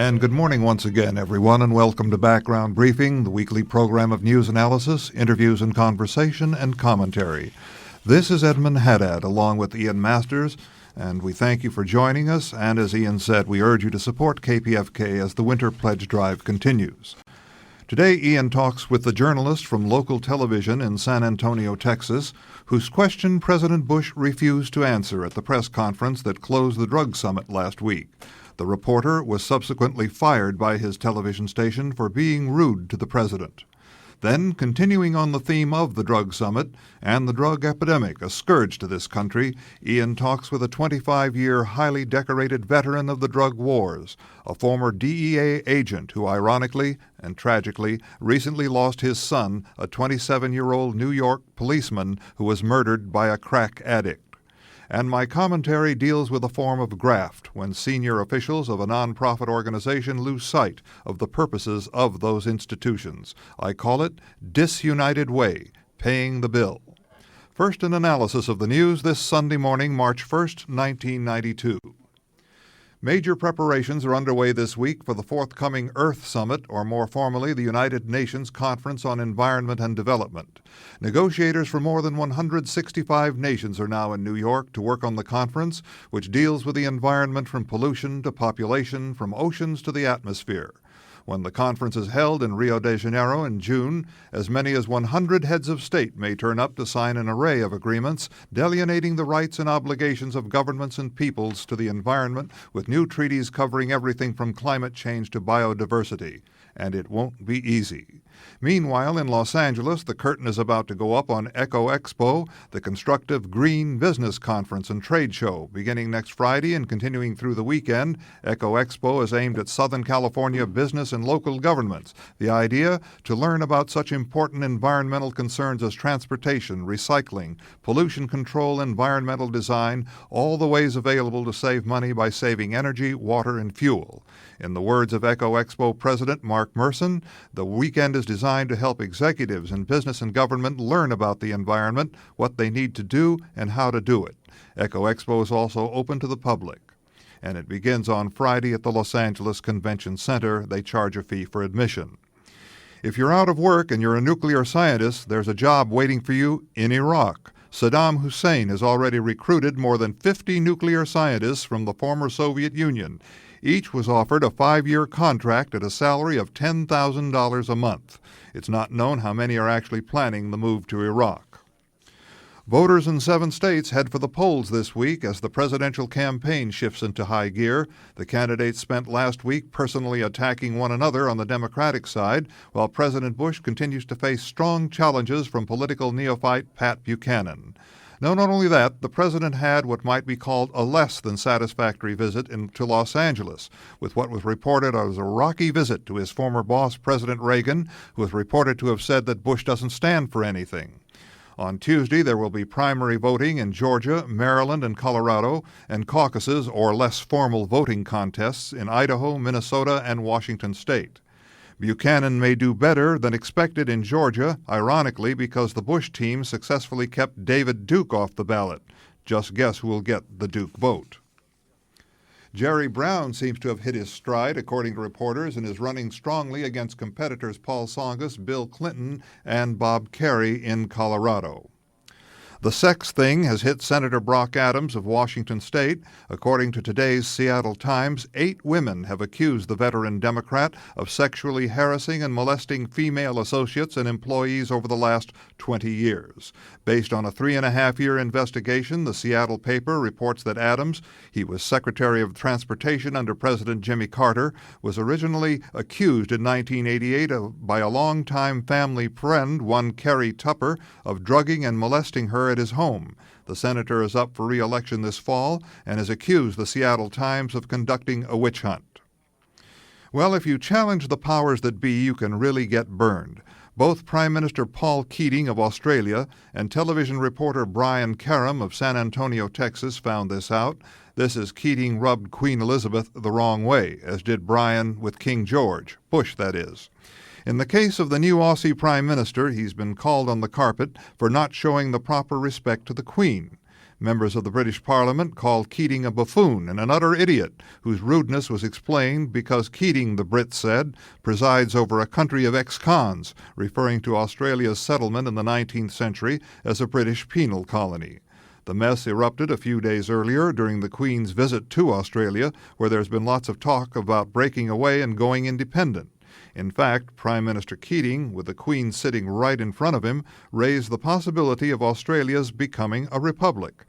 And good morning once again, everyone, and welcome to Background Briefing, the weekly program of news analysis, interviews and conversation, and commentary. This is Edmund Haddad, along with Ian Masters, and we thank you for joining us, and as Ian said, we urge you to support KPFK as the Winter Pledge Drive continues. Today, Ian talks with the journalist from local television in San Antonio, Texas, whose question President Bush refused to answer at the press conference that closed the drug summit last week. The reporter was subsequently fired by his television station for being rude to the president. Then, continuing on the theme of the drug summit and the drug epidemic, a scourge to this country, Ian talks with a 25-year highly decorated veteran of the drug wars, a former DEA agent who ironically and tragically recently lost his son, a 27-year-old New York policeman who was murdered by a crack addict. And my commentary deals with a form of graft when senior officials of a nonprofit organization lose sight of the purposes of those institutions. I call it Disunited Way, paying the bill. First, an analysis of the news this Sunday morning, March 1st, 1992. Major preparations are underway this week for the forthcoming Earth Summit, or more formally, the United Nations Conference on Environment and Development. Negotiators from more than 165 nations are now in New York to work on the conference, which deals with the environment from pollution to population, from oceans to the atmosphere. When the conference is held in Rio de Janeiro in June, as many as 100 heads of state may turn up to sign an array of agreements delineating the rights and obligations of governments and peoples to the environment, with new treaties covering everything from climate change to biodiversity. And it won't be easy. Meanwhile, in Los Angeles, the curtain is about to go up on Eco Expo, the constructive green business conference and trade show. Beginning next Friday and continuing through the weekend, Eco Expo is aimed at Southern California business and local governments. The idea? To learn about such important environmental concerns as transportation, recycling, pollution control, environmental design, all the ways available to save money by saving energy, water, and fuel. In the words of Eco Expo President Mark Merson, the weekend is designed to help executives in business and government learn about the environment, what they need to do, and how to do it. Eco Expo is also open to the public. And it begins on Friday at the Los Angeles Convention Center. They charge a fee for admission. If you're out of work and you're a nuclear scientist, there's a job waiting for you in Iraq. Saddam Hussein has already recruited more than 50 nuclear scientists from the former Soviet Union. Each was offered a 5-year contract at a salary of $10,000 a month. It's not known how many are actually planning the move to Iraq. Voters in 7 states head for the polls this week as the presidential campaign shifts into high gear. The candidates spent last week personally attacking one another on the Democratic side, while President Bush continues to face strong challenges from political neophyte Pat Buchanan. No, not only that, the president had what might be called a less than satisfactory visit to Los Angeles, with what was reported as a rocky visit to his former boss, President Reagan, who was reported to have said that Bush doesn't stand for anything. On Tuesday, there will be primary voting in Georgia, Maryland, and Colorado, and caucuses or less formal voting contests in Idaho, Minnesota, and Washington state. Buchanan may do better than expected in Georgia, ironically because the Bush team successfully kept David Duke off the ballot. Just guess who will get the Duke vote. Jerry Brown seems to have hit his stride, according to reporters, and is running strongly against competitors Paul Tsongas, Bill Clinton, and Bob Kerrey in Colorado. The sex thing has hit Senator Brock Adams of Washington state. According to today's Seattle Times, 8 women have accused the veteran Democrat of sexually harassing and molesting female associates and employees over the last 20 years. Based on a 3.5-year investigation, the Seattle paper reports that Adams, he was Secretary of Transportation under President Jimmy Carter, was originally accused in 1988 by a longtime family friend, one Kerry Tupper, of drugging and molesting her at his home. The senator is up for re-election this fall and has accused the Seattle Times of conducting a witch hunt. Well, if you challenge the powers that be, you can really get burned. Both Prime Minister Paul Keating of Australia and television reporter Brian Karem of San Antonio, Texas, found this out. This as Keating rubbed Queen Elizabeth the wrong way, as did Brian with King George, Bush that is. In the case of the new Aussie Prime Minister, he's been called on the carpet for not showing the proper respect to the Queen. Members of the British Parliament called Keating a buffoon and an utter idiot, whose rudeness was explained because Keating, the Brits said, presides over a country of ex-cons, referring to Australia's settlement in the 19th century as a British penal colony. The mess erupted a few days earlier during the Queen's visit to Australia, where there's been lots of talk about breaking away and going independent. In fact, Prime Minister Keating, with the Queen sitting right in front of him, raised the possibility of Australia's becoming a republic.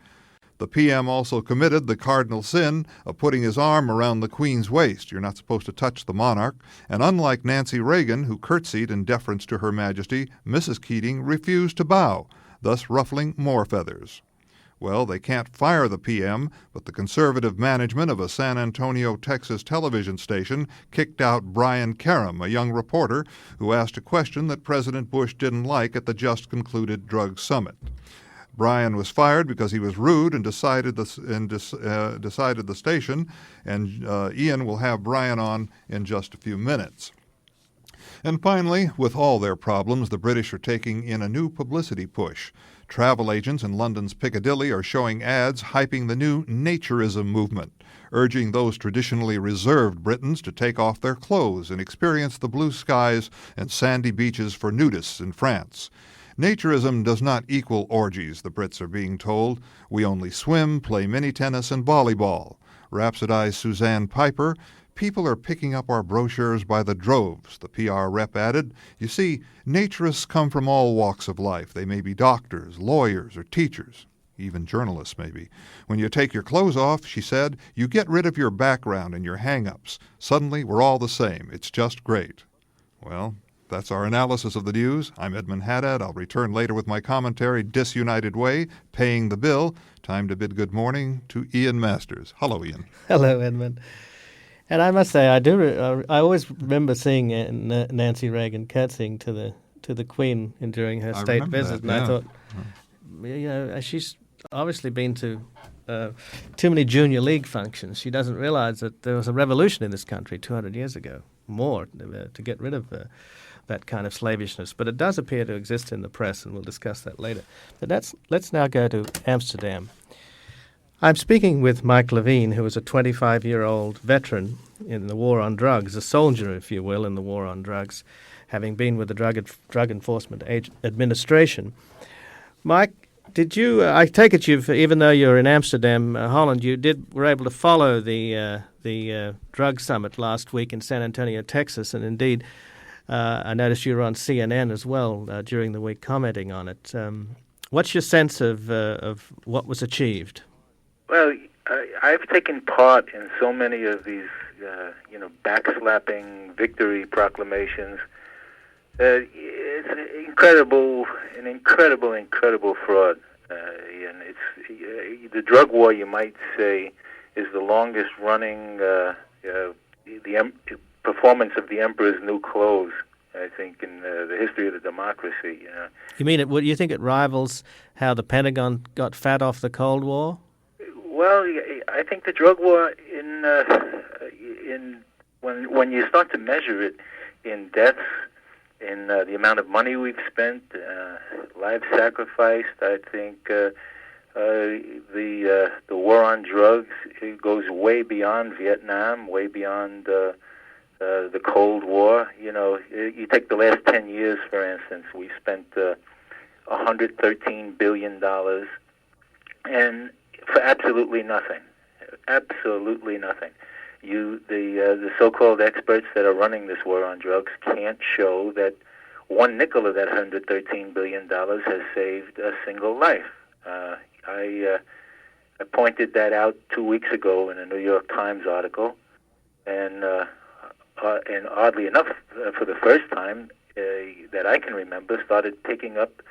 The PM also committed the cardinal sin of putting his arm around the Queen's waist. You're not supposed to touch the monarch. And unlike Nancy Reagan, who curtsied in deference to Her Majesty, Mrs. Keating refused to bow, thus ruffling more feathers. Well, they can't fire the PM, but the conservative management of a San Antonio, Texas television station kicked out Brian Karam, a young reporter who asked a question that President Bush didn't like at the just concluded drug summit. Brian was fired because he was rude and decided the station, and Ian will have Brian on in just a few minutes. And finally, with all their problems, the British are taking in a new publicity push. Travel agents in London's Piccadilly are showing ads hyping the new naturism movement, urging those traditionally reserved Britons to take off their clothes and experience the blue skies and sandy beaches for nudists in France. Naturism does not equal orgies, the Brits are being told. We only swim, play mini-tennis, and volleyball. Rhapsodized Suzanne Piper, people are picking up our brochures by the droves, the PR rep added. You see, naturists come from all walks of life. They may be doctors, lawyers, or teachers, even journalists maybe. When you take your clothes off, she said, you get rid of your background and your hang-ups. Suddenly, we're all the same. It's just great. Well, that's our analysis of the news. I'm Edmund Haddad. I'll return later with my commentary, Disunited Way, Paying the Bill. Time to bid good morning to Ian Masters. Hello, Ian. Hello, Edmund. And I must say, I always remember seeing Nancy Reagan curtsying to the Queen during her state visit, and I thought, she's obviously been to too many junior league functions. She doesn't realize that there was a revolution in this country 200 years ago, more, to get rid of that kind of slavishness. But it does appear to exist in the press, and we'll discuss that later. But let's now go to Amsterdam. I'm speaking with Mike Levine, who is a 25-year-old veteran in the war on drugs, a soldier, if you will, in the war on drugs, having been with the Drug Enforcement Administration. Mike, did you? I take it even though you're in Amsterdam, Holland, were able to follow the drug summit last week in San Antonio, Texas, and indeed, I noticed you were on CNN as well during the week, commenting on it. What's your sense of what was achieved? Well, I've taken part in so many of these, backslapping victory proclamations. It's an incredible fraud. And it's the drug war, you might say, is the longest running performance of the emperor's new clothes, I think, in the history of the democracy. You mean it? You think it rivals how the Pentagon got fat off the Cold War? Well, I think the drug war, when you start to measure it in deaths, in the amount of money we've spent, lives sacrificed, I think the war on drugs, it goes way beyond Vietnam, way beyond the Cold War. You take the last 10 years, for instance, we spent $113 billion, and for absolutely nothing. Absolutely nothing. The so-called experts that are running this war on drugs can't show that one nickel of that $113 billion has saved a single life. I pointed that out 2 weeks ago in a New York Times article, and oddly enough, for the first time that I can remember, started picking up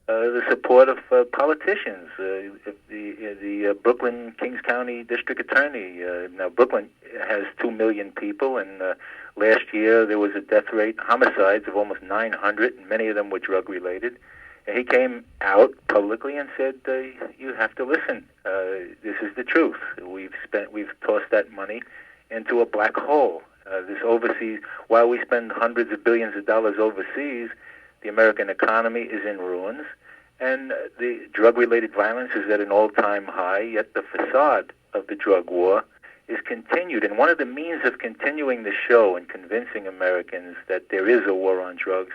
the support of politicians. The Brooklyn Kings County District Attorney. Now, Brooklyn has 2 million people, and last year there was a death rate, homicides of almost 900, and many of them were drug-related. And he came out publicly and said, "You have to listen. This is the truth. We've tossed that money into a black hole. This overseas, while we spend hundreds of billions of dollars overseas, the American economy is in ruins, And the drug-related violence is at an all-time high, yet the facade of the drug war is continued. And one of the means of continuing the show and convincing Americans that there is a war on drugs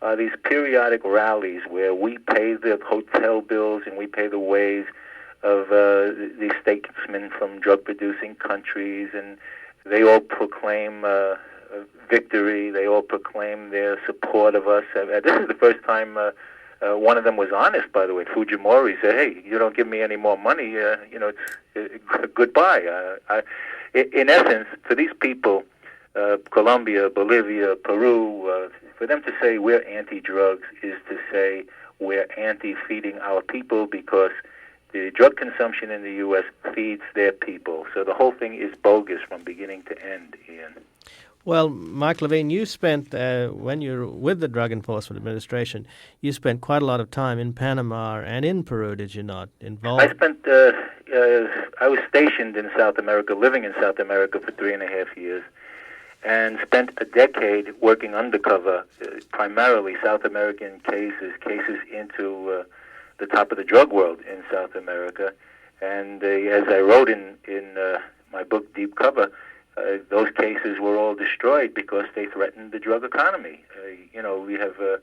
are these periodic rallies where we pay the hotel bills and we pay the ways of these statesmen from drug-producing countries, and they all proclaim victory. They all proclaim their support of us. This is the first time one of them was honest, by the way. Fujimori said, "Hey, you don't give me any more money, it's goodbye." In essence, for these people, Colombia, Bolivia, Peru, for them to say we're anti-drugs is to say we're anti-feeding our people, because the drug consumption in the U.S. feeds their people. So the whole thing is bogus from beginning to end, Ian. Well, Mark Levine, you spent, when you were with the Drug Enforcement Administration, you spent quite a lot of time in Panama and in Peru, did you not? I was stationed in South America, living in South America for 3.5 years, and spent a decade working undercover, primarily South American cases into the top of the drug world in South America. And as I wrote in my book, Deep Cover, those cases were all destroyed because they threatened the drug economy. We have a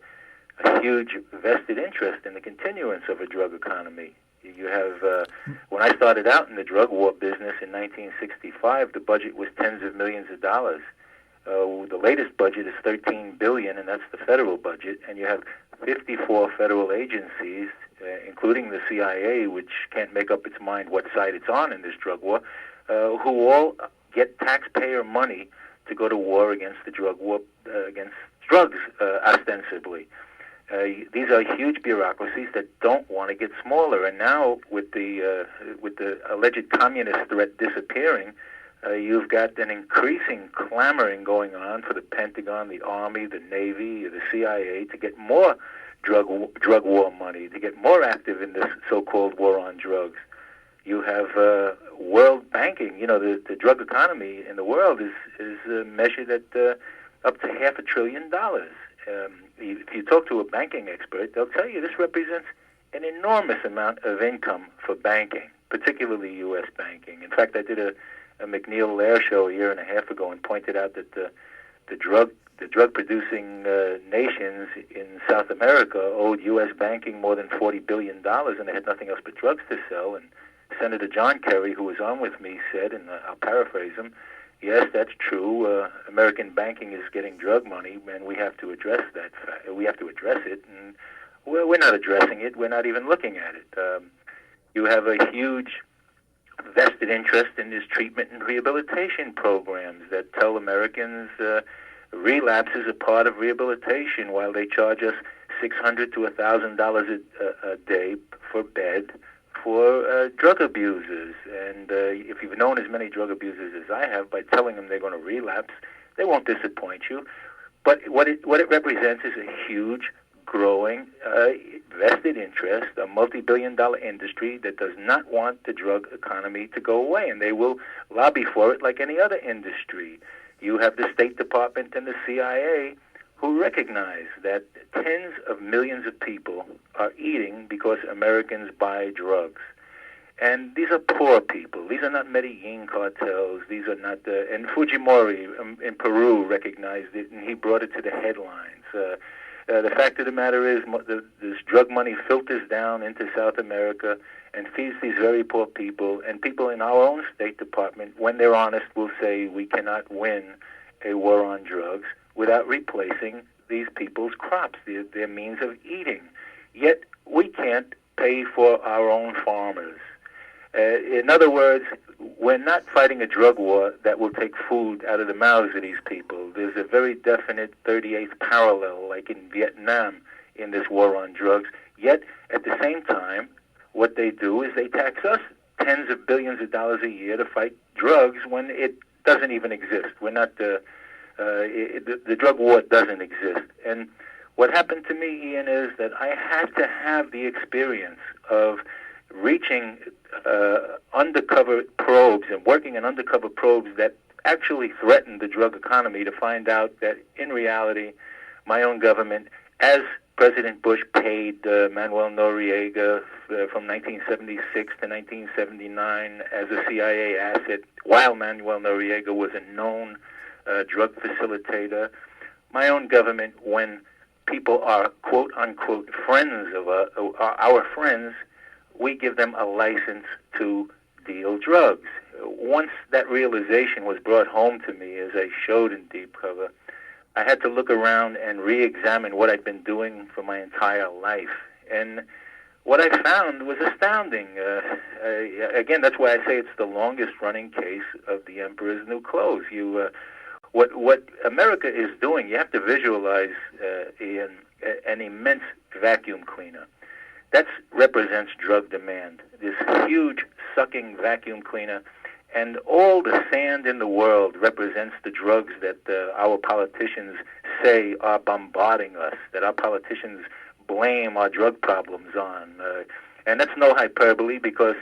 huge vested interest in the continuance of a drug economy. You have, when I started out in the drug war business in 1965, the budget was tens of millions of dollars. The latest budget is $13 billion, and that's the federal budget. And you have 54 federal agencies, including the CIA, which can't make up its mind what side it's on in this drug war, who all get taxpayer money to go to war against the drug war, against drugs, ostensibly. These are huge bureaucracies that don't want to get smaller. And now, with the alleged communist threat disappearing, you've got an increasing clamoring going on for the Pentagon, the Army, the Navy, the CIA to get more drug war money, to get more active in this so-called war on drugs. You have world banking. The drug economy in the world is measured at up to $500 billion. If you talk to a banking expert, they'll tell you this represents an enormous amount of income for banking, particularly U.S. banking. In fact, I did a McNeil-Lehrer show 1.5 years ago and pointed out that the drug-producing nations in South America owed U.S. banking more than $40 billion, and they had nothing else but drugs to sell. And Senator John Kerry, who was on with me, said, and I'll paraphrase him, "Yes, that's true. American banking is getting drug money, and we have to address that. We have to address it, and we're not addressing it. We're not even looking at it." You have a huge vested interest in these treatment and rehabilitation programs that tell Americans relapse is a part of rehabilitation, while they charge us $600 to $1,000 a day for bed for drug abusers. And if you've known as many drug abusers as I have, by telling them they're going to relapse, they won't disappoint you. But what it represents is a huge, growing, vested interest, a multi-billion-dollar industry that does not want the drug economy to go away, and they will lobby for it like any other industry. You have the State Department and the CIA who recognize that tens of millions of people are eating because Americans buy drugs. And these are poor people. These are not Medellin cartels. These are not and Fujimori in Peru recognized it, and he brought it to the headlines. The fact of the matter is this drug money filters down into South America and feeds these very poor people. And people in our own State Department, when they're honest, will say we cannot win a war on drugs without replacing these people's crops, their means of eating. Yet we can't pay for our own farmers. In other words, we're not fighting a drug war that will take food out of the mouths of these people. There's a very definite 38th parallel, like in Vietnam, in this war on drugs. Yet, at the same time, what they do is they tax us tens of billions of dollars a year to fight drugs when it doesn't even exist. We're not the drug war doesn't exist. And what happened to me, Ian, is that I had to have the experience of reaching undercover probes and working in undercover probes that actually threatened the drug economy to find out that, in reality, my own government, as President Bush paid Manuel Noriega from 1976 to 1979 as a CIA asset, while Manuel Noriega was a known drug facilitator. My own government, when people are quote-unquote friends of our friends, we give them a license to deal drugs. Once that realization was brought home to me, as I showed in Deep Cover, I had to look around and re-examine what I'd been doing for my entire life. And what I found was astounding. Again, that's why I say it's the longest-running case of the Emperor's New Clothes. What America is doing, you have to visualize an immense vacuum cleaner. That represents drug demand, this huge sucking vacuum cleaner. And all the sand in the world represents the drugs that our politicians say are bombarding us, that our politicians blame our drug problems on. And that's no hyperbole because,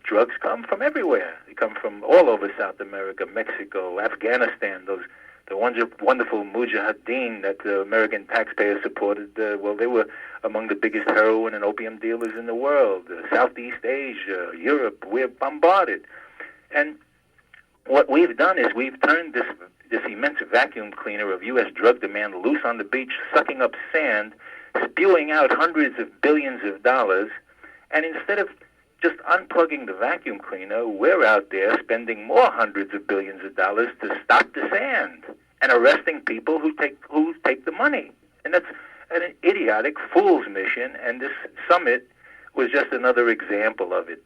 drugs come from everywhere. They come from all over South America, Mexico, Afghanistan, the wonderful mujahideen that the American taxpayers supported. They were among the biggest heroin and opium dealers in the world. Southeast Asia, Europe, we're bombarded. And what we've done is we've turned this immense vacuum cleaner of U.S. drug demand loose on the beach, sucking up sand, spewing out hundreds of billions of dollars, and instead of just unplugging the vacuum cleaner, we're out there spending more hundreds of billions of dollars to stop the sand and arresting people who take the money. And that's an idiotic fool's mission, and this summit was just another example of it.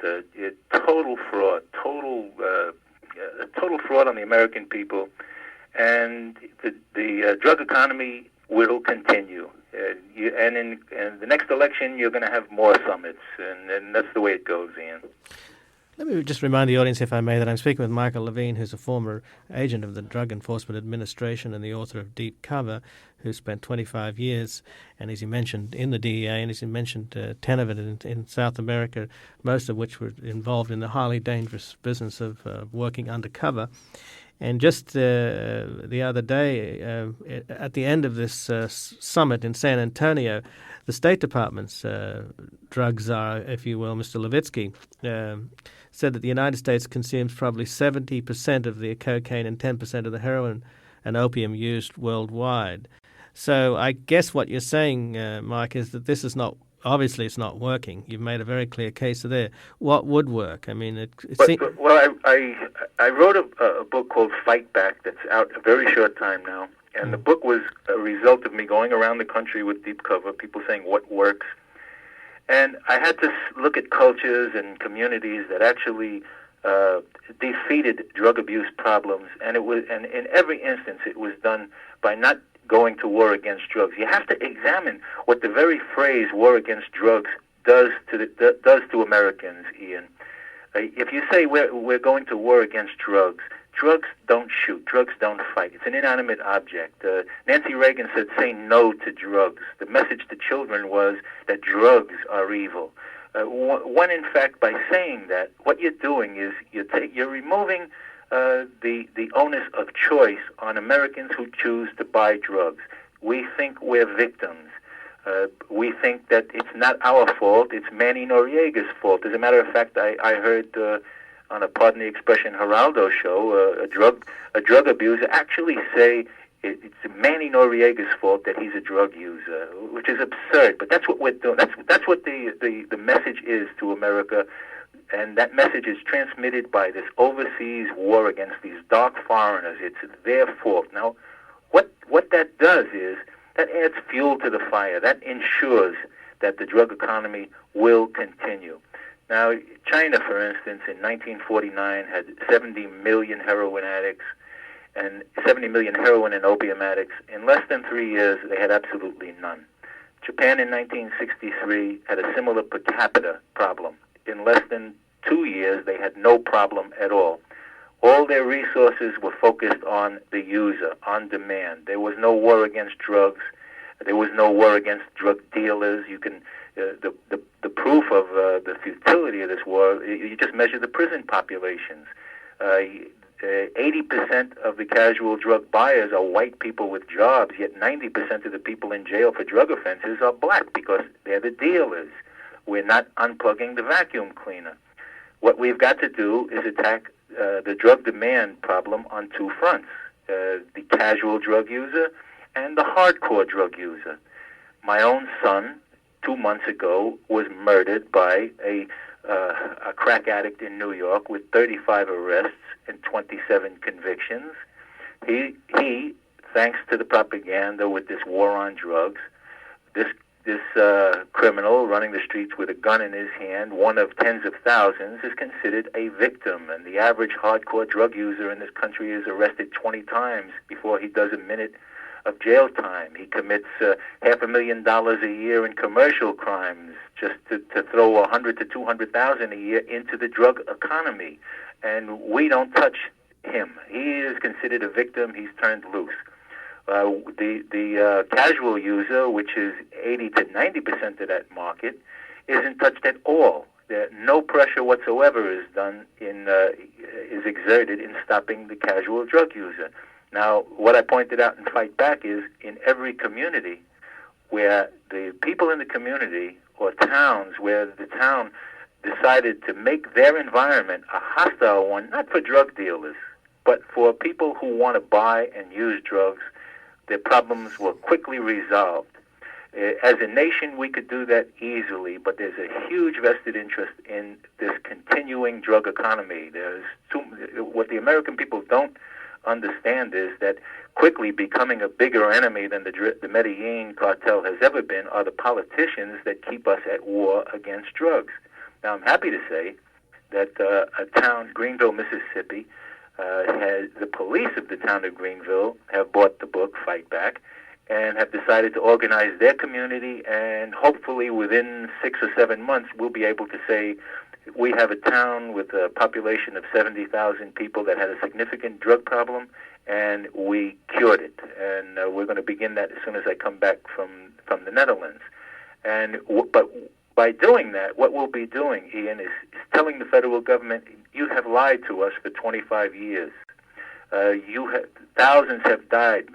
Total fraud, total fraud on the American people, and the drug economy will continue. And in the next election, you're going to have more summits, and that's the way it goes, Ian. Let me just remind the audience, if I may, that I'm speaking with Michael Levine, who's a former agent of the Drug Enforcement Administration and the author of Deep Cover, who spent 25 years, and as he mentioned, in the DEA, and as he mentioned, 10 of it in South America, most of which were involved in the highly dangerous business of working undercover. And just the other day, at the end of this summit in San Antonio, the State Department's drug czar, if you will, Mr. Levitsky, said that the United States consumes probably 70% of the cocaine and 10% of the heroin and opium used worldwide. So I guess what you're saying, Mike, is that this is not, obviously it's not working. You've made a very clear case there. What would work? I mean, I wrote a book called Fight Back that's out a very short time now. And the book was a result of me going around the country with Deep Cover, people saying what works. And I had to look at cultures and communities that actually defeated drug abuse problems. And in every instance, it was done by not going to war against drugs. You have to examine what the very phrase "war against drugs" does to Americans, Ian. If you say we're going to war against drugs, drugs don't shoot, drugs don't fight. It's an inanimate object. Nancy Reagan said, "Say no to drugs." The message to children was that drugs are evil. When in fact, by saying that, what you're doing is you're removing the onus of choice on Americans who choose to buy drugs. We think we're victims. We think that it's not our fault, it's Manny Noriega's fault. As a matter of fact, I heard on a Pardon the Expression Geraldo show, a drug abuser actually say it's Manny Noriega's fault that he's a drug user, which is absurd. But that's what we're doing. That's what the message is to America, and that message is transmitted by this overseas war against these dark foreigners. It's their fault. Now, what that does is that adds fuel to the fire. That ensures that the drug economy will continue. Now, China, for instance, in 1949 had 70 million heroin addicts and 70 million heroin and opium addicts. In less than 3 years, they had absolutely none. Japan in 1963 had a similar per capita problem. In less than 2 years, they had no problem at all. All their resources were focused on the user, on demand. There was no war against drugs. There was no war against drug dealers. You can the proof of the futility of this war. You just measure the prison populations. 80% of the casual drug buyers are white people with jobs, yet 90% of the people in jail for drug offenses are black because they're the dealers. We're not unplugging the vacuum cleaner. What we've got to do is attack the drug demand problem on two fronts, the casual drug user and the hardcore drug user. My own son, 2 months ago, was murdered by a crack addict in New York with 35 arrests and 27 convictions. He, thanks to the propaganda with this war on drugs, this criminal running the streets with a gun in his hand, one of tens of thousands, is considered a victim. And the average hardcore drug user in this country is arrested 20 times before he does a minute of jail time. He commits $500,000 a year in commercial crimes just to throw $100,000 to $200,000 a year into the drug economy. And we don't touch him. He is considered a victim. He's turned loose. The casual user, which is 80 to 90% of that market, isn't touched at all. No pressure whatsoever is exerted in stopping the casual drug user. Now, what I pointed out in Fight Back is in every community where the people in the community or towns where the town decided to make their environment a hostile one, not for drug dealers, but for people who want to buy and use drugs, their problems were quickly resolved. As a nation, we could do that easily, but there's a huge vested interest in this continuing drug economy. What the American people don't understand is that quickly becoming a bigger enemy than the Medellin cartel has ever been are the politicians that keep us at war against drugs. Now, I'm happy to say that a town, Greenville, Mississippi, the police of the town of Greenville have bought the book, Fight Back, and have decided to organize their community, and hopefully within 6 or 7 months we'll be able to say we have a town with a population of 70,000 people that had a significant drug problem, and we cured it. And we're going to begin that as soon as I come back from the Netherlands. But by doing that, what we'll be doing, Ian, is telling the federal government, you have lied to us for 25 years. Thousands have died.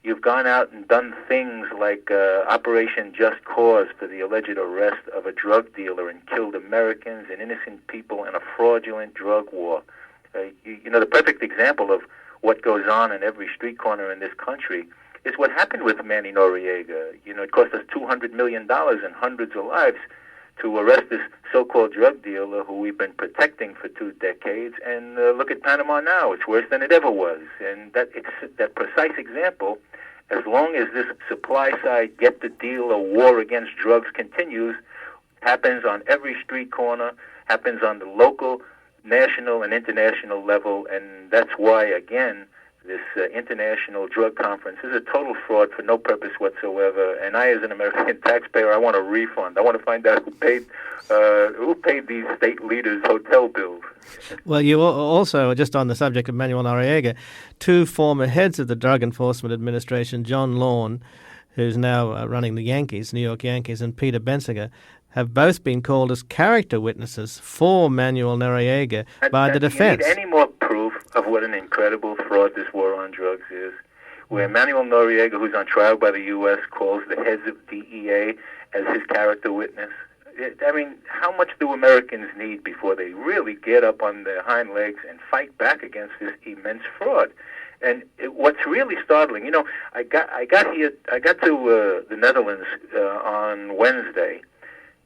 You've gone out and done things like Operation Just Cause for the alleged arrest of a drug dealer and killed Americans and innocent people in a fraudulent drug war. The perfect example of what goes on in every street corner in this country is what happened with Manny Noriega. It cost us $200 million and hundreds of lives to arrest this so-called drug dealer who we've been protecting for 2 decades. And look at Panama now. It's worse than it ever was. And that precise example, as long as this supply side get the deal or war against drugs continues, happens on every street corner, happens on the local, national, and international level. And that's why, again, this international drug conference is a total fraud for no purpose whatsoever. And I, as an American taxpayer, I want a refund. I want to find out who paid these state leaders' hotel bills. Well, you also, just on the subject of Manuel Noriega, 2 former heads of the Drug Enforcement Administration, John Lawn, who's now running the Yankees, New York Yankees, and Peter Bensiger, have both been called as character witnesses for Manuel Noriega by the defense. Do you need any more proof of what an incredible fraud this war on drugs is? Where Manuel Noriega, who's on trial by the U.S., calls the heads of DEA as his character witness. I mean, how much do Americans need before they really get up on their hind legs and fight back against this immense fraud? And what's really startling, I got to the Netherlands on Wednesday,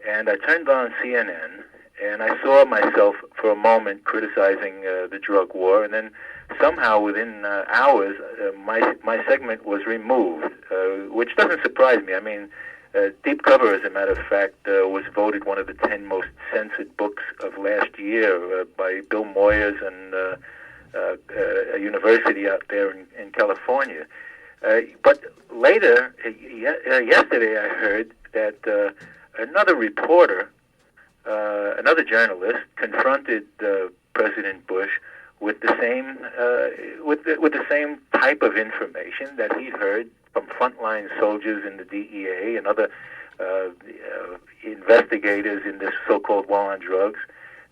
and I turned on CNN, and I saw myself for a moment criticizing the drug war, and then somehow within hours, my segment was removed, which doesn't surprise me. I mean, Deep Cover, as a matter of fact, was voted one of the 10 most censored books of last year by Bill Moyers and a university out there in California. But later, yesterday, I heard that another reporter, another journalist, confronted President Bush with the same type of information that he'd heard from frontline soldiers in the DEA and other investigators in this so-called war on drugs,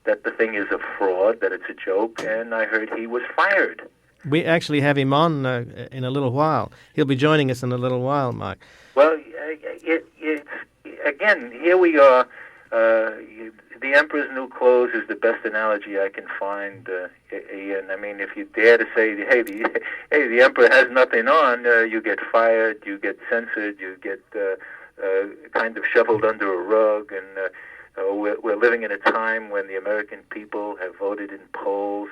that the thing is a fraud, that it's a joke, and I heard he was fired. We actually have him on in a little while. He'll be joining us in a little while, Mike. Well, it's again, here we are. The emperor's new clothes is the best analogy I can find, Ian. I mean, if you dare to say, hey, the emperor has nothing on, you get fired, you get censored, you get kind of shoveled under a rug, and we're living in a time when the American people have voted in polls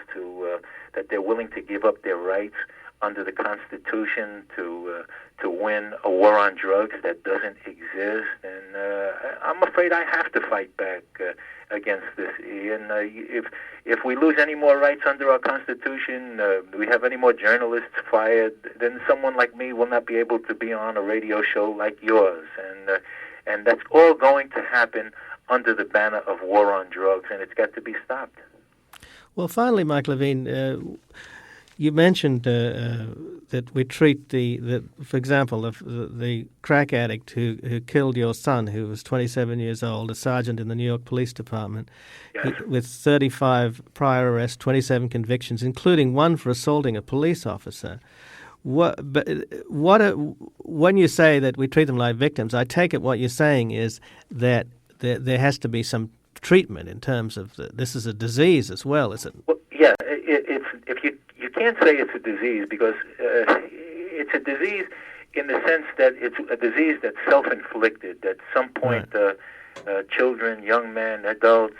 that they're willing to give up their rights under the Constitution to win a war on drugs that doesn't exist, and I'm afraid I have to fight back against this, Ian. If we lose any more rights under our Constitution, we have any more journalists fired, then someone like me will not be able to be on a radio show like yours, and that's all going to happen under the banner of war on drugs, and it's got to be stopped. Well, finally, Mike Levine, you mentioned that we treat for example, the crack addict who killed your son, who was 27 years old, a sergeant in the New York Police Department, yes, with 35 prior arrests, 27 convictions, including one for assaulting a police officer. When you say that we treat them like victims, I take it what you're saying is that there has to be some treatment in terms of this is a disease as well, is it? Well, yeah, it's if you can't say it's a disease because it's a disease in the sense that it's a disease that's self-inflicted. At some point, right, children, young men, adults,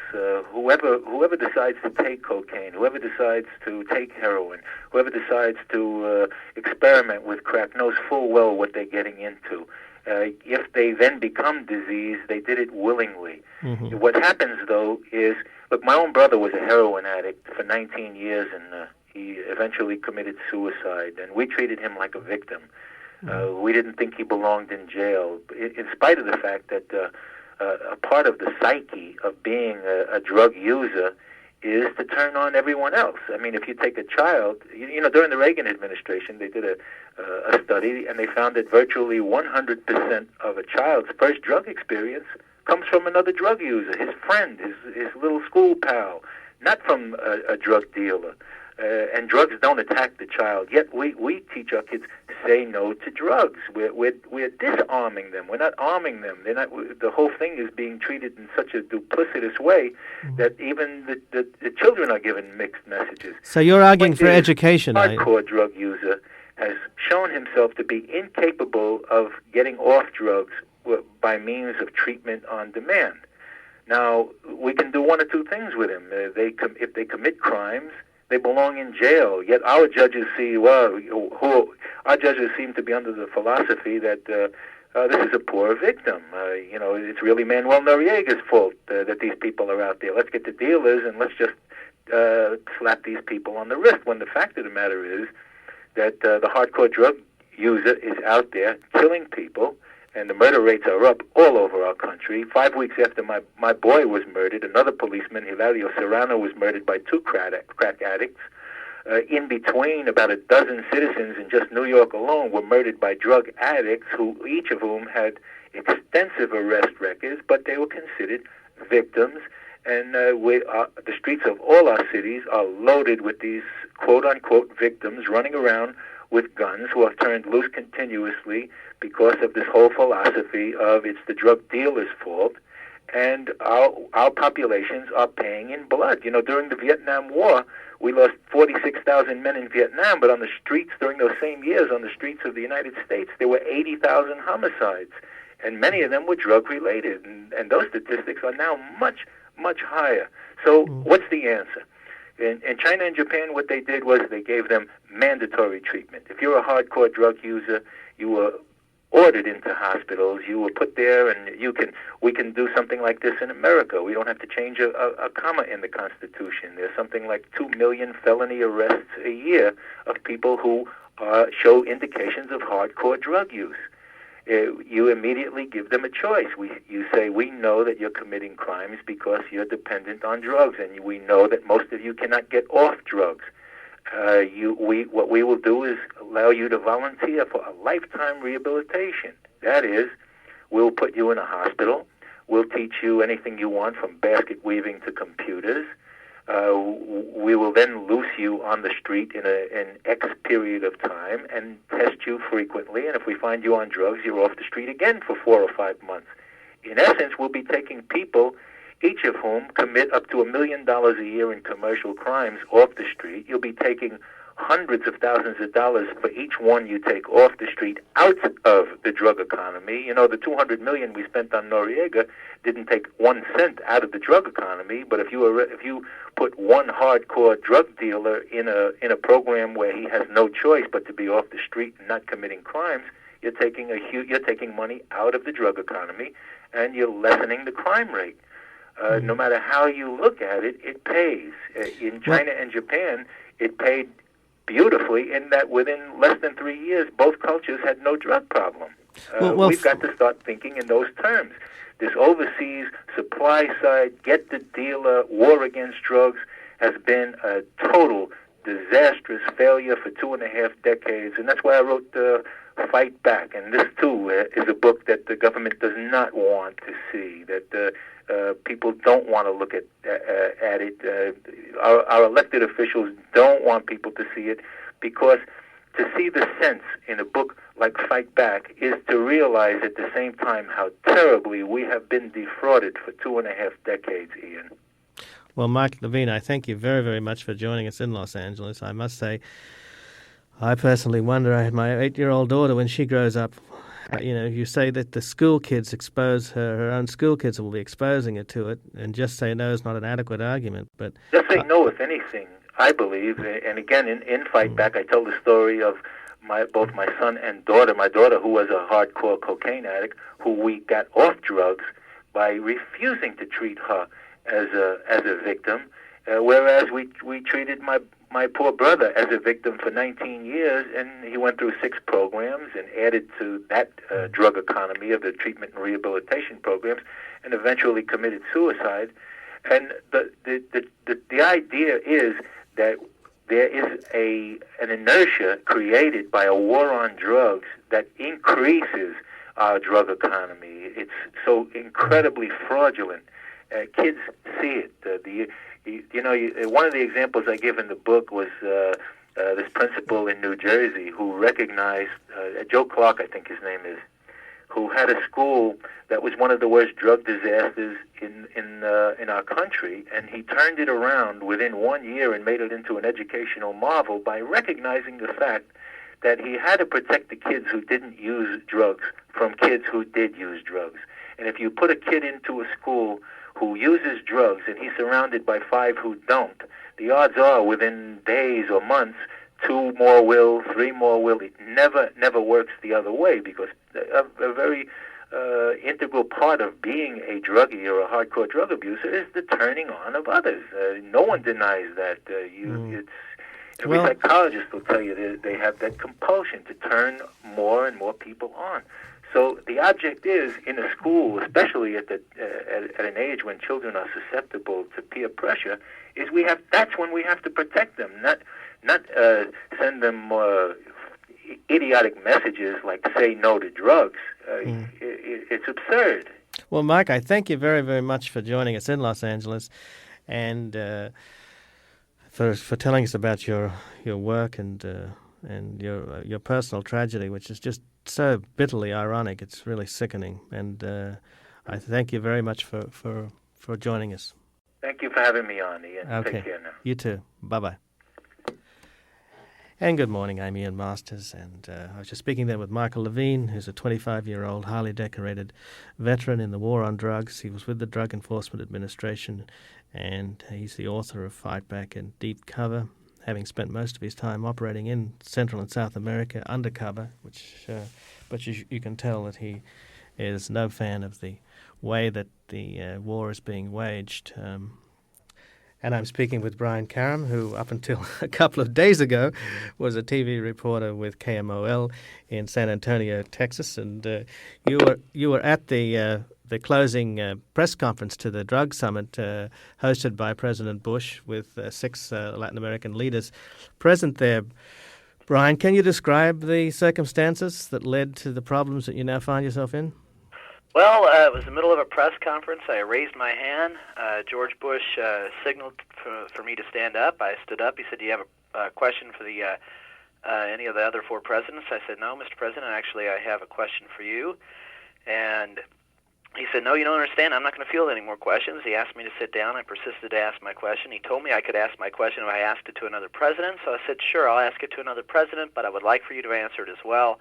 whoever decides to take cocaine, whoever decides to take heroin, whoever decides to experiment with crack knows full well what they're getting into. If they then become diseased, they did it willingly. Mm-hmm. What happens, though, is, look, my own brother was a heroin addict for 19 years, and he eventually committed suicide, and we treated him like a victim. Mm-hmm. We didn't think he belonged in jail, in spite of the fact that a part of the psyche of being a drug user is to turn on everyone else. I mean, if you take a child, during the Reagan administration, they did a study, and they found that virtually 100% of a child's first drug experience comes from another drug user, his friend, his little school pal, not from a drug dealer. And drugs don't attack the child. Yet we teach our kids say no to drugs. We're disarming them. We're not arming them. They're not. The whole thing is being treated in such a duplicitous way that even the children are given mixed messages. So you're arguing for education. Hardcore drug user has shown himself to be incapable of getting off drugs by means of treatment on demand. Now, we can do one or two things with him. If they commit crimes, they belong in jail. Yet our judges seem to be under the philosophy that this is a poor victim. It's really Manuel Noriega's fault that these people are out there. Let's get the dealers and let's just slap these people on the wrist. When the fact of the matter is that the hardcore drug user is out there killing people, and the murder rates are up all over our country. 5 weeks after my boy was murdered, another policeman, Hilario Serrano, was murdered by two crack addicts. In between, about a dozen citizens in just New York alone were murdered by drug addicts, each of whom had extensive arrest records, but they were considered victims. And the streets of all our cities are loaded with these quote-unquote victims running around with guns who are turned loose continuously because of this whole philosophy of it's the drug dealer's fault, and our populations are paying in blood. During the Vietnam War, we lost 46,000 men in Vietnam, but on the streets during those same years, on the streets of the United States, there were 80,000 homicides, and many of them were drug-related, and those statistics are now much, much higher. So what's the answer? In China and Japan, what they did was they gave them mandatory treatment. If you're a hardcore drug user, you were ordered into hospitals. You were put there, and we can do something like this in America. We don't have to change a comma in the Constitution. There's something like 2 million felony arrests a year of people who show indications of hardcore drug use. You immediately give them a choice. You say, we know that you're committing crimes because you're dependent on drugs, and we know that most of you cannot get off drugs. What we will do is allow you to volunteer for a lifetime rehabilitation. That is, we'll put you in a hospital. We'll teach you anything you want, from basket weaving to computers. We will then loose you on the street in an X period of time and test you frequently, and if we find you on drugs, you're off the street again for 4 or 5 months. In essence, we'll be taking people, each of whom commit up to $1 million a year in commercial crimes, off the street. You'll be taking hundreds of thousands of dollars for each one you take off the street out of the drug economy. You know, the $200 million we spent on Noriega didn't take 1 cent out of the drug economy, but if you put one hardcore drug dealer in a program where he has no choice but to be off the street and not committing crimes, you're taking money out of the drug economy, and you're lessening the crime rate. No matter how you look at it, it pays. In China and Japan, it paid beautifully in that within less than 3 years, both cultures had no drug problem. We've got to start thinking in those terms. This overseas supply side, get the dealer, war against drugs has been a total disastrous failure for 2.5 decades, and that's why I wrote Fight Back. And this, too, is a book that the government does not want to see, that people don't want to look at it. Our elected officials don't want people to see it, because to see the sense in a book like Fight Back is to realize at the same time how terribly we have been defrauded for 2.5 decades, Ian. Well, Mike Levine, I thank you very, very much for joining us in Los Angeles. I must say, I personally wonder, I had my 8-year-old daughter, when she grows up, you say that the school kids expose her own school kids will be exposing her to it, and just say no is not an adequate argument. But just say no, if anything, I believe. And again, in Fight Back, I tell the story of both my son and daughter. My daughter, who was a hardcore cocaine addict, who we got off drugs by refusing to treat her as a victim, whereas we treated my poor brother as a victim for 19 years, and he went through 6 programs and added to that drug economy of the treatment and rehabilitation programs, and eventually committed suicide. And the idea is that there is an inertia created by a war on drugs that increases our drug economy. It's so incredibly fraudulent. Kids see it. One of the examples I give in the book was this principal in New Jersey who recognized Joe Clark, I think his name is, who had a school that was one of the worst drug disasters in our country, and he turned it around within 1 year and made it into an educational marvel by recognizing the fact that he had to protect the kids who didn't use drugs from kids who did use drugs. And if you put a kid into a school who uses drugs and he's surrounded by 5 who don't, the odds are within days or months, 2 more will, 3 more will. It never works the other way, because a very integral part of being a druggie or a hardcore drug abuser is the turning on of others. No one denies that. Every psychologist will tell you they have that compulsion to turn more and more people on. So the object is, in a school, especially at an age when children are susceptible to peer pressure, is that's when we have to protect them, not send them idiotic messages like say no to drugs. It's absurd. Well, Mike, I thank you very, very much for joining us in Los Angeles, and for telling us about your work and your personal tragedy, which is just so bitterly ironic. It's really sickening, and I thank you very much for joining us. Thank you for having me on, Ian. Okay. Take care now. You too. Bye-bye. And good morning, I'm Ian Masters, and I was just speaking there with Michael Levine, who's a 25-year-old, highly decorated veteran in the war on drugs. He was with the Drug Enforcement Administration, and he's the author of Fight Back and Deep Cover, having spent most of his time operating in Central and South America undercover, but you can tell that he is no fan of the way that the war is being waged. And I'm speaking with Brian Karam, who up until a couple of days ago was a TV reporter with KMOL in San Antonio, Texas. And you were at the closing press conference to the drug summit hosted by President Bush with 6 Latin American leaders present there. Brian, can you describe the circumstances that led to the problems that you now find yourself in? Well, it was the middle of a press conference. I raised my hand. George Bush signaled for me to stand up. I stood up. He said, "Do you have a question for the any of the other four presidents?" I said, "No, Mr. President. Actually, I have a question for you." And he said, "No, you don't understand. I'm not going to field any more questions." He asked me to sit down. I persisted to ask my question. He told me I could ask my question if I asked it to another president. So I said, "Sure, I'll ask it to another president, but I would like for you to answer it as well."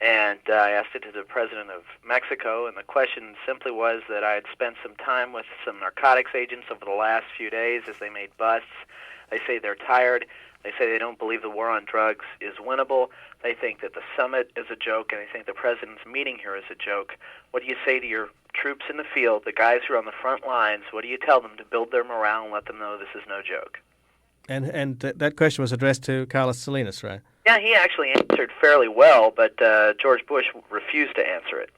And I asked it to the president of Mexico, and the question simply was that I had spent some time with some narcotics agents over the last few days as they made busts. They say they're tired. They say they don't believe the war on drugs is winnable. They think that the summit is a joke, and they think the president's meeting here is a joke. What do you say to your troops in the field, the guys who are on the front lines? What do you tell them to build their morale and let them know this is no joke? And that question was addressed to Carlos Salinas, right? Yeah, he actually answered fairly well, but George Bush refused to answer it.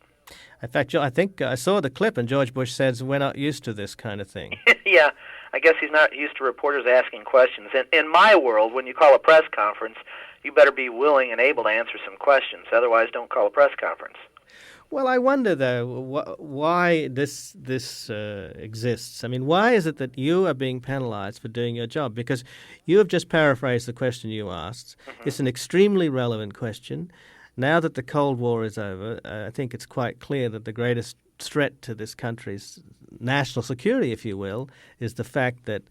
In fact, I think I saw the clip, and George Bush says, "We're not used to this kind of thing." Yeah, I guess he's not used to reporters asking questions. In my world, when you call a press conference, you better be willing and able to answer some questions. Otherwise, don't call a press conference. Well, I wonder, though, why this exists. I mean, why is it that you are being penalized for doing your job? Because you have just paraphrased the question you asked. Mm-hmm. It's an extremely relevant question. Now that the Cold War is over, I think it's quite clear that the greatest threat to this country's national security, if you will, is the fact that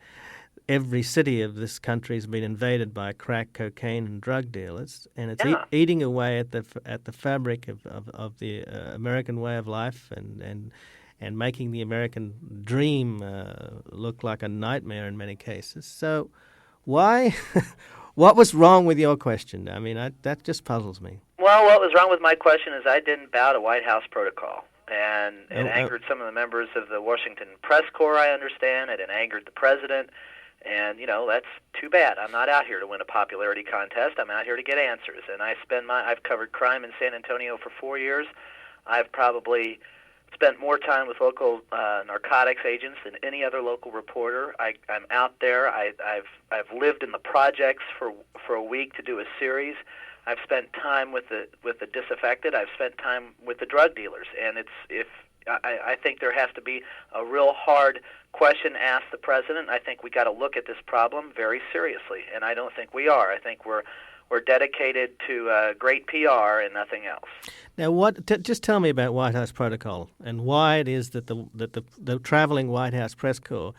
every city of this country has been invaded by crack, cocaine, and drug dealers, and it's eating away at the fabric of the American way of life, and making the American dream look like a nightmare in many cases. So, why? What was wrong with your question? I mean, that just puzzles me. Well, what was wrong with my question is I didn't bow to White House protocol, and it angered some of the members of the Washington Press Corps. I understand it angered the president. And, that's too bad. I'm not out here to win a popularity contest. I'm out here to get answers. And I've covered crime in San Antonio for 4 years. I've probably spent more time with local narcotics agents than any other local reporter. I'm out there. I've lived in the projects for a week to do a series. I've spent time with the disaffected. I've spent time with the drug dealers. And I think there has to be a real hard question asked the president. I think we got to look at this problem very seriously, and I don't think we are. I think we're dedicated to great PR and nothing else. Now, just tell me about White House protocol and why it is that the traveling White House press corps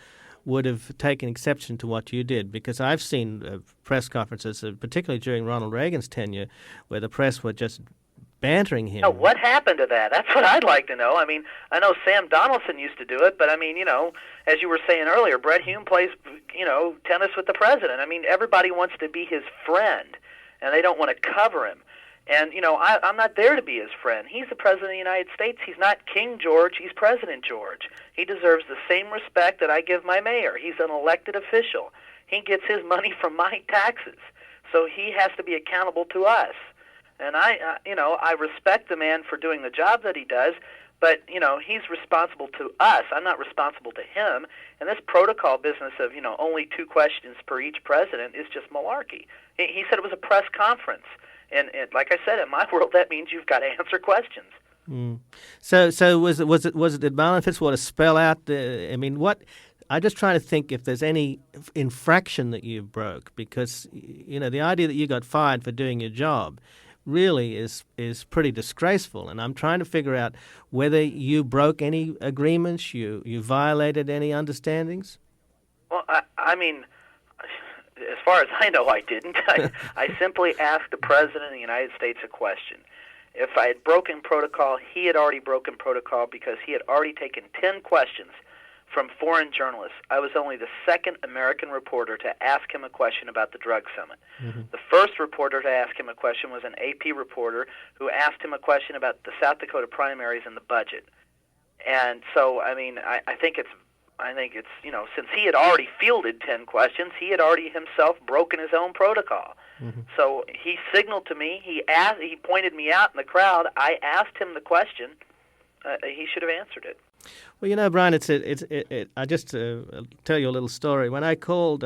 would have taken exception to what you did, because I've seen press conferences, particularly during Ronald Reagan's tenure, where the press were just bantering him. Oh, what happened to that? That's what I'd like to know. I mean, I know Sam Donaldson used to do it, but I mean, as you were saying earlier, Brett Hume plays, tennis with the president. I mean, everybody wants to be his friend, and they don't want to cover him. And, I'm not there to be his friend. He's the president of the United States. He's not King George. He's President George. He deserves the same respect that I give my mayor. He's an elected official. He gets his money from my taxes. So he has to be accountable to us. And I respect the man for doing the job that he does, but, he's responsible to us. I'm not responsible to him. And this protocol business of, only 2 questions per each president is just malarkey. He said it was a press conference. And like I said, in my world, that means you've got to answer questions. Mm. So was it did Marlon Fitzwater spell out what? I'm just trying to think if there's any infraction that you broke, because, the idea that you got fired for doing your job really is pretty disgraceful, and I'm trying to figure out whether you broke any agreements, you violated any understandings. Well, I mean, as far as I know, I didn't. I simply asked the President of the United States a question. If I had broken protocol, he had already broken protocol because he had already taken 10 questions from foreign journalists. I was only the second American reporter to ask him a question about the drug summit. Mm-hmm. The first reporter to ask him a question was an AP reporter who asked him a question about the South Dakota primaries and the budget. And so, I mean, I think it's, since he had already fielded 10 questions, he had already himself broken his own protocol. Mm-hmm. So he signaled to me, he pointed me out in the crowd, I asked him the question, he should have answered it. Well, Brian, I just tell you a little story. When I called,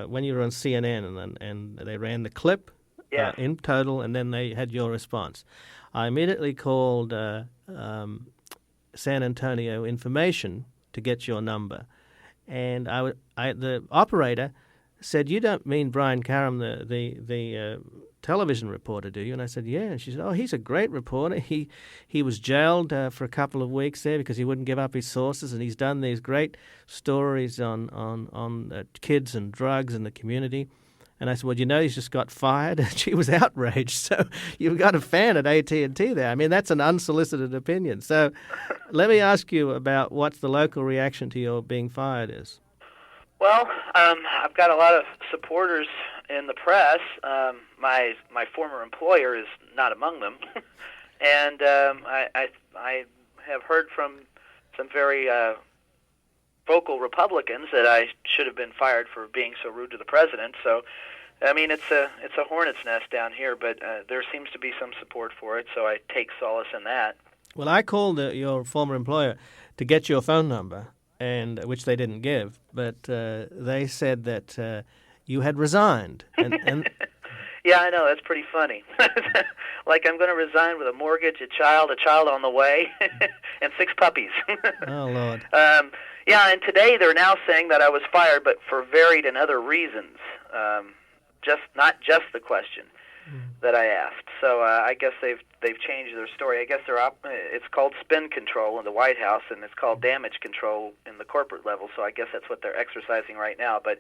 when you were on CNN and they ran the clip in total, and then they had your response, I immediately called San Antonio information to get your number. And the operator said, "You don't mean Brian Karam, the television reporter, do you?" And I said, "Yeah." And she said, "Oh, he's a great reporter. He was jailed for a couple of weeks there because he wouldn't give up his sources, and he's done these great stories on kids and drugs in the community." And I said, "Well, you know, he's just got fired." And she was outraged. So you've got a fan at AT&T there. I mean, that's an unsolicited opinion. So let me ask you about what the local reaction to your being fired is. Well, I've got a lot of supporters in the press. My former employer is not among them, and I have heard from some very vocal Republicans that I should have been fired for being so rude to the president. So, I mean, it's a hornet's nest down here, but there seems to be some support for it. So I take solace in that. Well, I called your former employer to get your phone number, and which they didn't give, but they said that you had resigned. And yeah, I know, that's pretty funny. Like I'm going to resign with a mortgage, a child on the way, and 6 puppies. Oh, Lord. Yeah, and today they're now saying that I was fired, but for varied and other reasons. Not just the question that I asked. So I guess they've changed their story. I guess it's called spin control in the White House, and it's called damage control in the corporate level. So I guess that's what they're exercising right now. But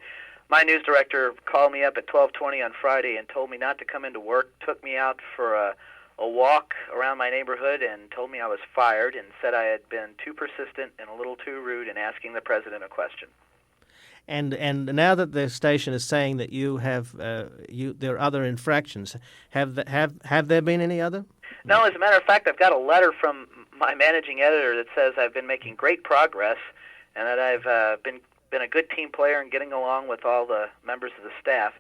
my news director called me up at 12:20 on Friday and told me not to come into work, took me out for a walk around my neighborhood and told me I was fired and said I had been too persistent and a little too rude in asking the president a question. And now that the station is saying that you have there are other infractions, have there been any other? No, as a matter of fact, I've got a letter from my managing editor that says I've been making great progress and that I've been a good team player and getting along with all the members of the staff.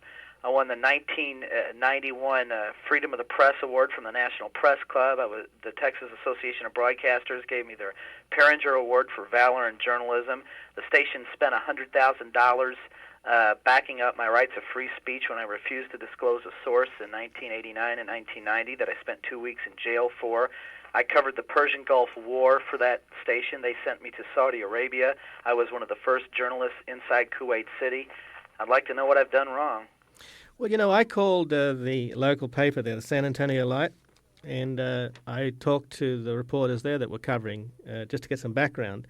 I won the 1991 Freedom of the Press Award from the National Press Club. The Texas Association of Broadcasters gave me their Perringer Award for Valor in Journalism. The station spent $100,000 backing up my rights of free speech when I refused to disclose a source in 1989 and 1990 that I spent 2 weeks in jail for. I covered the Persian Gulf War for that station. They sent me to Saudi Arabia. I was one of the first journalists inside Kuwait City. I'd like to know what I've done wrong. Well, you know, I called the local paper there, the San Antonio Light, and I talked to the reporters there that were covering, just to get some background.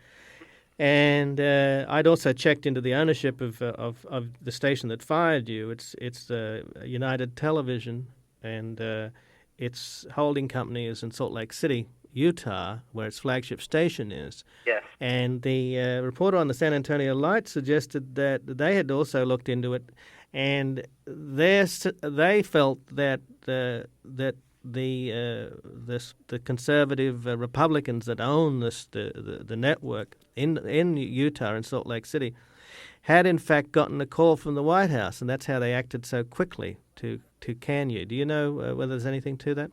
And I'd also checked into the ownership of the station that fired you. It's United Television, and its holding company is in Salt Lake City, Utah, where its flagship station is. Yes. And the reporter on the San Antonio Light suggested that they had also looked into it, and they felt that the conservative Republicans that own the network in Utah and Salt Lake City had in fact gotten a call from the White House, and that's how they acted so quickly to can you. Do you know whether there's anything to that?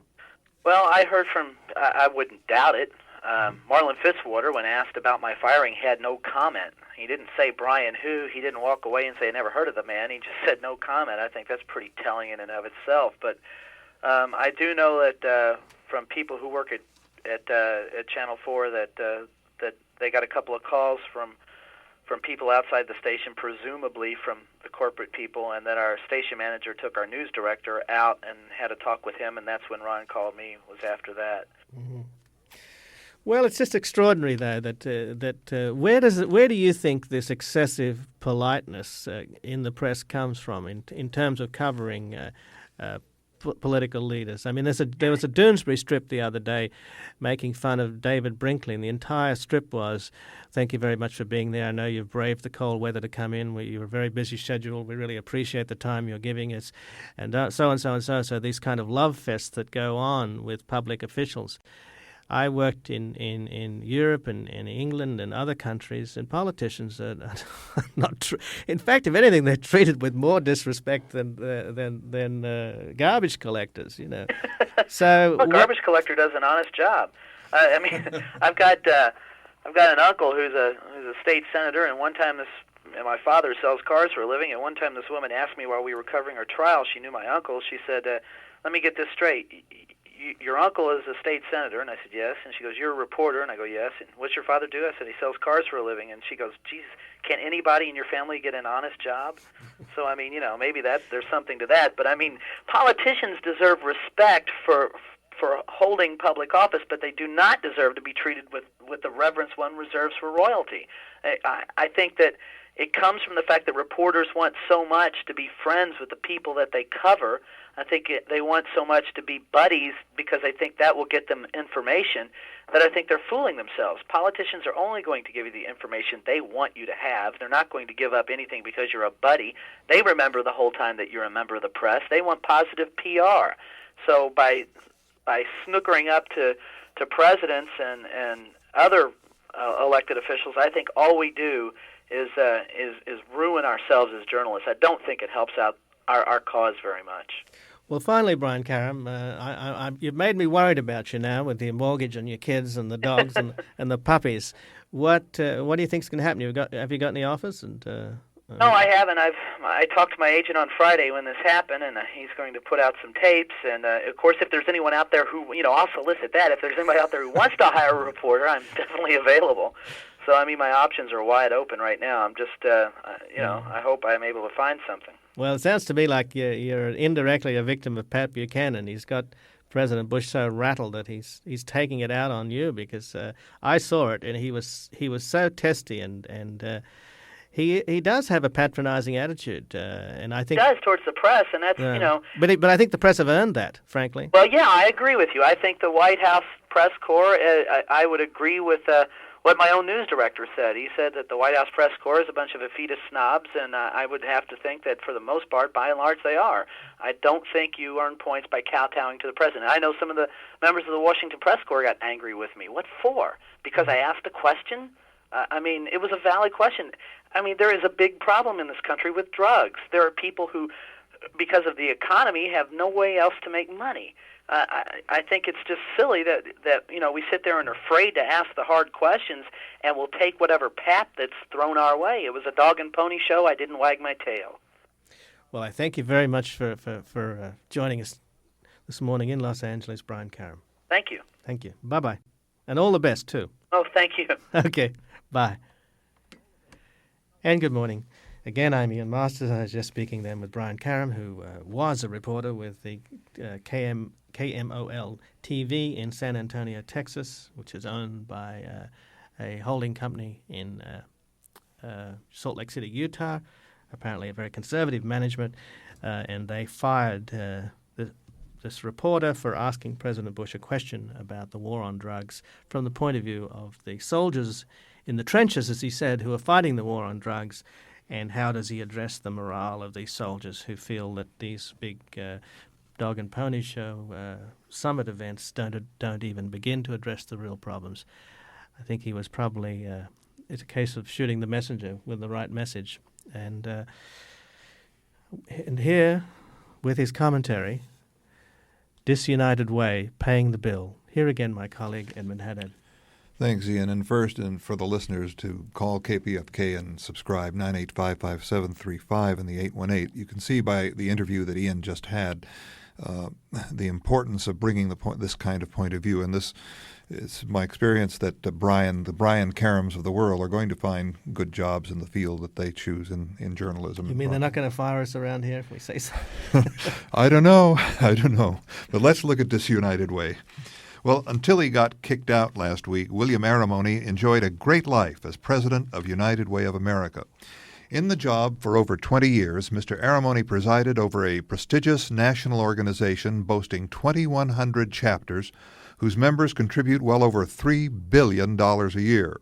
Well, I heard from, I wouldn't doubt it, Marlon Fitzwater, when asked about my firing, had no comment. He didn't say Brian who. He didn't walk away and say I never heard of the man. He just said no comment. I think that's pretty telling in and of itself. But I do know that from people who work at Channel 4 that they got a couple of calls from people outside the station, presumably from the corporate people, and that our station manager took our news director out and had a talk with him, and that's when Ron called me, was after that. Mm-hmm. Well, it's just extraordinary, though, that where do you think this excessive politeness in the press comes from in terms of covering political leaders? I mean, there was a Doonesbury strip the other day making fun of David Brinkley, and the entire strip was, "Thank you very much for being there. I know you've braved the cold weather to come in. You were a very busy schedule. We really appreciate the time you're giving us," and so and so and so. So these kind of love fests that go on with public officials. I worked in Europe and in England and other countries, and politicians are not. In fact, if anything, they're treated with more disrespect than garbage collectors. You know. So well, garbage collector does an honest job. I mean, I've got an uncle who's a state senator, and one time and my father sells cars for a living, and one time this woman asked me while we were covering our trial, she knew my uncle, she said, "Let me get this straight. your uncle is a state senator, and I said, yes. And she goes, you're a reporter, and I go, yes. And what's your father do? I said, he sells cars for a living. And she goes, geez, can anybody in your family get an honest job? So, I mean, maybe there's something to that. But, I mean, politicians deserve respect for holding public office, but they do not deserve to be treated with the reverence one reserves for royalty. I think that it comes from the fact that reporters want so much to be friends with the people that they cover. I think they want so much to be buddies because they think that will get them information, that I think they're fooling themselves. Politicians are only going to give you the information they want you to have. They're not going to give up anything because you're a buddy. They remember the whole time that you're a member of the press. They want positive PR. So by snookering up to presidents and other elected officials, I think all we do is ruin ourselves as journalists. I don't think it helps out our cause very much. Well, finally, Brian Karam, you've made me worried about you now with your mortgage and your kids and the dogs and the puppies. What do you think's going to happen? Have you got any offers? No, I haven't. I talked to my agent on Friday when this happened, and he's going to put out some tapes. And of course, if there's anyone out there who, I'll solicit that. If there's anybody out there who wants to hire a reporter, I'm definitely available. So, I mean, my options are wide open right now. I'm just, I hope I'm able to find something. Well, it sounds to me like you're indirectly a victim of Pat Buchanan. He's got President Bush so rattled that he's taking it out on you, because I saw it, and he was so testy, and he does have a patronizing attitude, and I think he does towards the press, and that's But I think the press have earned that, frankly. Well, yeah, I agree with you. I think the White House press corps. I would agree with what my own news director said. He said that the White House press corps is a bunch of effetist snobs, and I would have to think that for the most part, by and large, they are. I don't think you earn points by kowtowing to the president. I know some of the members of the Washington press corps got angry with me. What for? Because I asked a question? I mean, it was a valid question. I mean, there is a big problem in this country with drugs. There are people who, because of the economy, have no way else to make money. I think it's just silly that we sit there and are afraid to ask the hard questions, and we'll take whatever pap that's thrown our way. It was a dog and pony show. I didn't wag my tail. Well, I thank you very much for joining us this morning in Los Angeles, Brian Karam. Thank you. Thank you. Bye-bye. And all the best, too. Oh, thank you. Okay. Bye. And good morning. Again, I'm Ian Masters. I was just speaking then with Brian Karam, who was a reporter with the KMOL TV in San Antonio, Texas, which is owned by a holding company in Salt Lake City, Utah, apparently a very conservative management, and they fired this reporter for asking President Bush a question about the war on drugs from the point of view of the soldiers in the trenches, as he said, who are fighting the war on drugs. And how does he address the morale of these soldiers who feel that these big dog and pony show summit events don't even begin to address the real problems? I think he was probably it's a case of shooting the messenger with the right message. And here, with his commentary, Disunited Way, paying the bill. Here again, my colleague Edmund Haddad. Thanks, Ian. And first, and for the listeners to call KPFK and subscribe, 985-5735 and the 818. You can see by the interview that Ian just had the importance of bringing this kind of point of view. And this is my experience that the Brian Karams of the world are going to find good jobs in the field that they choose in journalism. You mean they're not going to fire us around here if we say so? I don't know. But let's look at Disunited Way. Well, until he got kicked out last week, William Aramone enjoyed a great life as president of United Way of America. In the job for over 20 years, Mr. Aramone presided over a prestigious national organization boasting 2,100 chapters, whose members contribute well over $3 billion a year.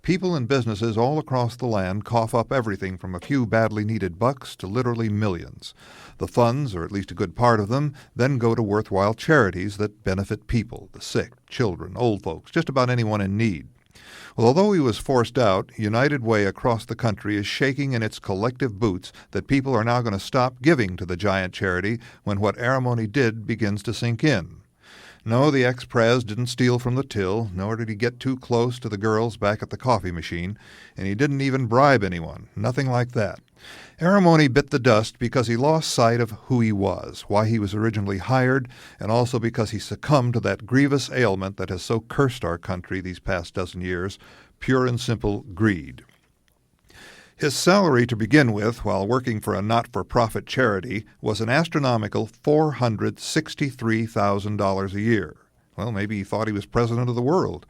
People and businesses all across the land cough up everything from a few badly needed bucks to literally millions. The funds, or at least a good part of them, then go to worthwhile charities that benefit people, the sick, children, old folks, just about anyone in need. Well, although he was forced out, United Way across the country is shaking in its collective boots that people are now going to stop giving to the giant charity when what Aramone did begins to sink in. No, the ex-pres didn't steal from the till, nor did he get too close to the girls back at the coffee machine, and he didn't even bribe anyone. Nothing like that. Arimony bit the dust because he lost sight of who he was, why he was originally hired, and also because he succumbed to that grievous ailment that has so cursed our country these past dozen years, pure and simple greed. His salary to begin with, while working for a not-for-profit charity, was an astronomical $463,000 a year. Well, maybe he thought he was president of the world.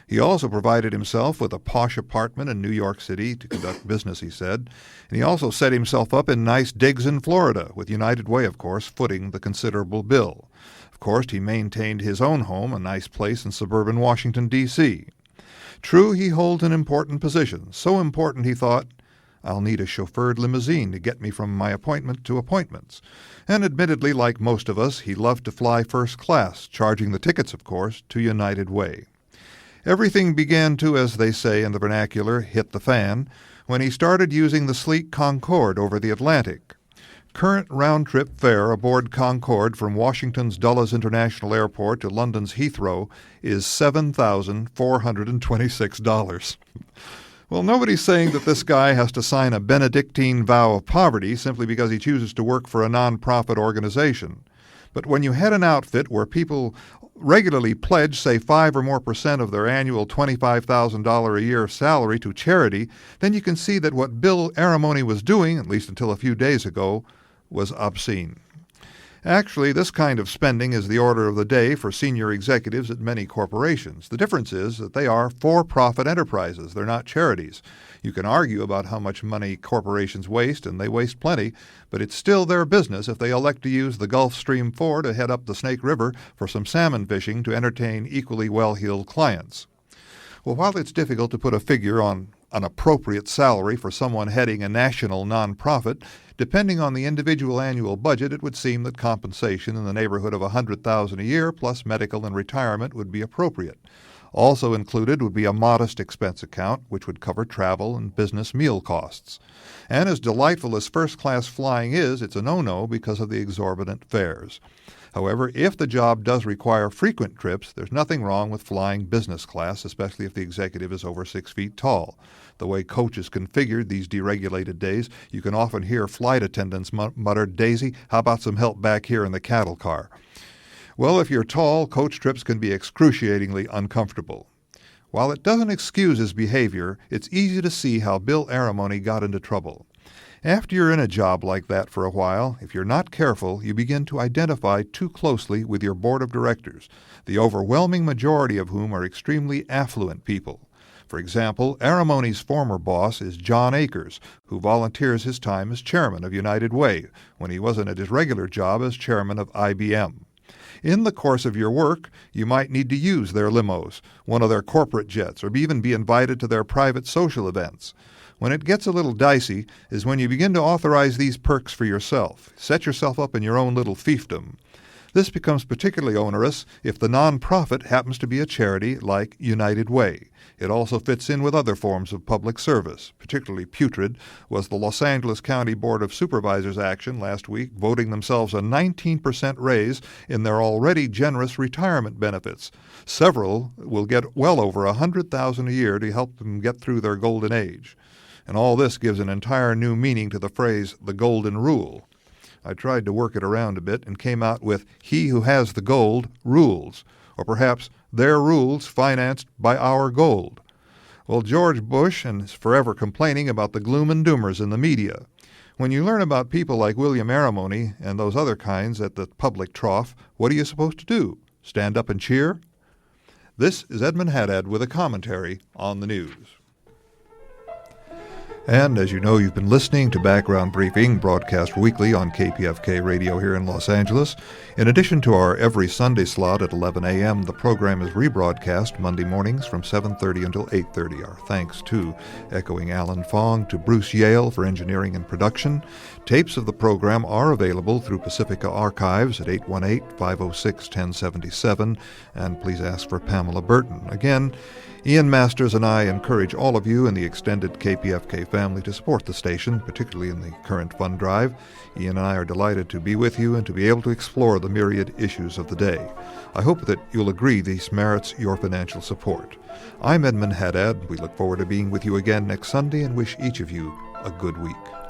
He also provided himself with a posh apartment in New York City to conduct business, he said, and he also set himself up in nice digs in Florida, with United Way, of course, footing the considerable bill. Of course, he maintained his own home, a nice place in suburban Washington, D.C. True, he holds an important position, so important, he thought, I'll need a chauffeured limousine to get me from my appointment to appointments. And admittedly, like most of us, he loved to fly first class, charging the tickets, of course, to United Way. Everything began to, as they say in the vernacular, hit the fan, when he started using the sleek Concorde over the Atlantic. Current round-trip fare aboard Concorde from Washington's Dulles International Airport to London's Heathrow is $7,426. Well, nobody's saying that this guy has to sign a Benedictine vow of poverty simply because he chooses to work for a non-profit organization. But when you had an outfit where people regularly pledge, say, 5 or more % of their annual $25,000 a year salary to charity, then you can see that what Bill Arimony was doing, at least until a few days ago, was obscene. Actually, this kind of spending is the order of the day for senior executives at many corporations. The difference is that they are for-profit enterprises. They're not charities. You can argue about how much money corporations waste, and they waste plenty, but it's still their business if they elect to use the Gulf Stream 4 to head up the Snake River for some salmon fishing to entertain equally well-heeled clients. Well, while it's difficult to put a figure on an appropriate salary for someone heading a national nonprofit, depending on the individual annual budget, it would seem that compensation in the neighborhood of $100,000 a year plus medical and retirement would be appropriate. Also included would be a modest expense account, which would cover travel and business meal costs. And as delightful as first-class flying is, it's a no-no because of the exorbitant fares. However, if the job does require frequent trips, there's nothing wrong with flying business class, especially if the executive is over 6 feet tall. The way coach is configured these deregulated days, you can often hear flight attendants mutter, "Daisy, how about some help back here in the cattle car?" Well, if you're tall, coach trips can be excruciatingly uncomfortable. While it doesn't excuse his behavior, it's easy to see how Bill Arimony got into trouble. After you're in a job like that for a while, if you're not careful, you begin to identify too closely with your board of directors, the overwhelming majority of whom are extremely affluent people. For example, Arimony's former boss is John Akers, who volunteers his time as chairman of United Way, when he wasn't at his regular job as chairman of IBM. In the course of your work, you might need to use their limos, one of their corporate jets, or even be invited to their private social events. When it gets a little dicey is when you begin to authorize these perks for yourself. Set yourself up in your own little fiefdom. This becomes particularly onerous if the nonprofit happens to be a charity like United Way. It also fits in with other forms of public service. Particularly putrid was the Los Angeles County Board of Supervisors' action last week, voting themselves a 19% raise in their already generous retirement benefits. Several will get well over $100,000 a year to help them get through their golden age. And all this gives an entire new meaning to the phrase, the golden rule. I tried to work it around a bit and came out with, he who has the gold rules, or perhaps their rules financed by our gold. Well, George Bush is forever complaining about the gloom and doomers in the media. When you learn about people like William Arimony and those other kinds at the public trough, what are you supposed to do? Stand up and cheer? This is Edmund Haddad with a commentary on the news. And as you know, you've been listening to Background Briefing, broadcast weekly on KPFK Radio here in Los Angeles. In addition to our every Sunday slot at 11 a.m., the program is rebroadcast Monday mornings from 7:30 until 8:30. Our thanks to echoing Alan Fong, to Bruce Yale for engineering and production. Tapes of the program are available through Pacifica Archives at 818-506-1077, and please ask for Pamela Burton. Again, Ian Masters and I encourage all of you in the extended KPFK family to support the station, particularly in the current fund drive. Ian and I are delighted to be with you and to be able to explore the myriad issues of the day. I hope that you'll agree this merits your financial support. I'm Edmund Haddad. We look forward to being with you again next Sunday and wish each of you a good week.